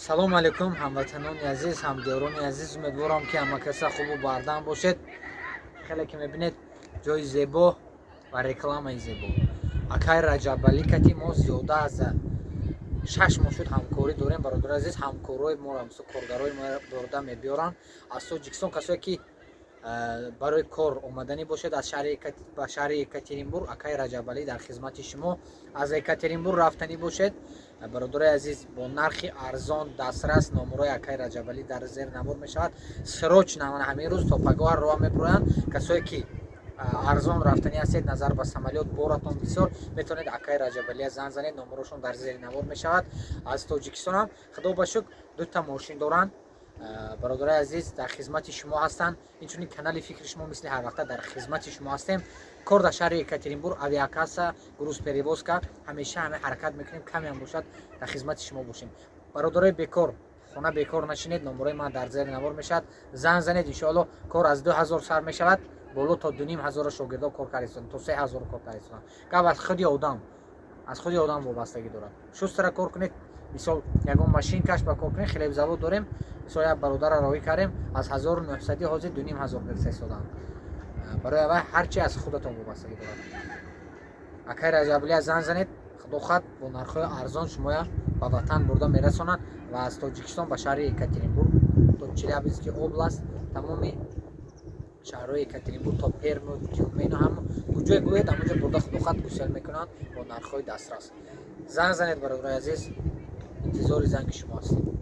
салому алайкум ҳамватанони азиз, ҳамдиёрони азиз, умедворам ки ҳама каса хубу бардам бошед. Хеле ки мебинед ҷои зебо ва рекламаи зебо. Акай Раҷабалӣ кати мо зиёда аз 6 моҳ шуд ҳамкорӣ дорем. Бародари азиз, ҳамкорҳои моро коргарои мо бурда мебиёранд аз Тоҷикистон. Касое ки барои кор омаданӣ бошед аз ба шаҳри Екатеринбург, Акай Раҷабалӣ дар хизмати шумо. Аз Екатеринбург рафтанӣ бошед, бародари азиз, бо нархи арзон дастрас номерои Акай Раҷабалӣ дар зер намуд мешавад. Срочна ҳамин рӯз то пагоҳ роҳ мепуранд. Касое ки арзон рафтанӣ ҳастед, назар ба самолёт боратон бисёр, метавонед Акай Раҷабалӣ занг занед, номерошон дар зери намуд мешавад. Аз Тоҷикистонам худо ба шукр дута мошин доранд. Бародари азиз, дар хизмати шумо ҳастанд. Инчунин канали фикри шумо мисли ҳар вақта дар хизмати шумо ҳастем. Кор дар шаҳри Екатеринбург, авиакасса, грузперевозка, ҳамеша ҳаме ҳаракат мекунем, каме ҳам бошад дар хизмати шумо бошем. Бародари бекор, хона бекор нашинед, номерои ман дар зери намуд мешавад. Занг занед, иншоалло кор аз 2000 сар мешавад, боло то 2500 шогирдо кор кардан, то 3000 кор кардан. Гап аз худи одам вобастагӣ дорад. Шустра кор кунед, мисол ягон машин каш ба кор кунед, хеле завод дорем. Мисол як бародара роҳӣ кардем, аз 1900 ҳозир 2500 гирса истодаам. Барои аввал ҳарчи аз худатон вобастагӣ дорад. Акай Раҷабалӣ занг занед, худохоҳ бо нархҳои арзон шумоя ба ватан бурда мерасонанд ва аз Тоҷикистон ба шаҳри Екатеринбург то Челябинский област, тамоми шаҳрҳои Екатеринбург то Пермию, Тюмень, ҳама куҷое гӯед ҳамаҷо бурда худохоҳ гусел мекунанд бо нархҳои дастрас. Занг занед, бародари азиз, интизори занги шумо ҳастем.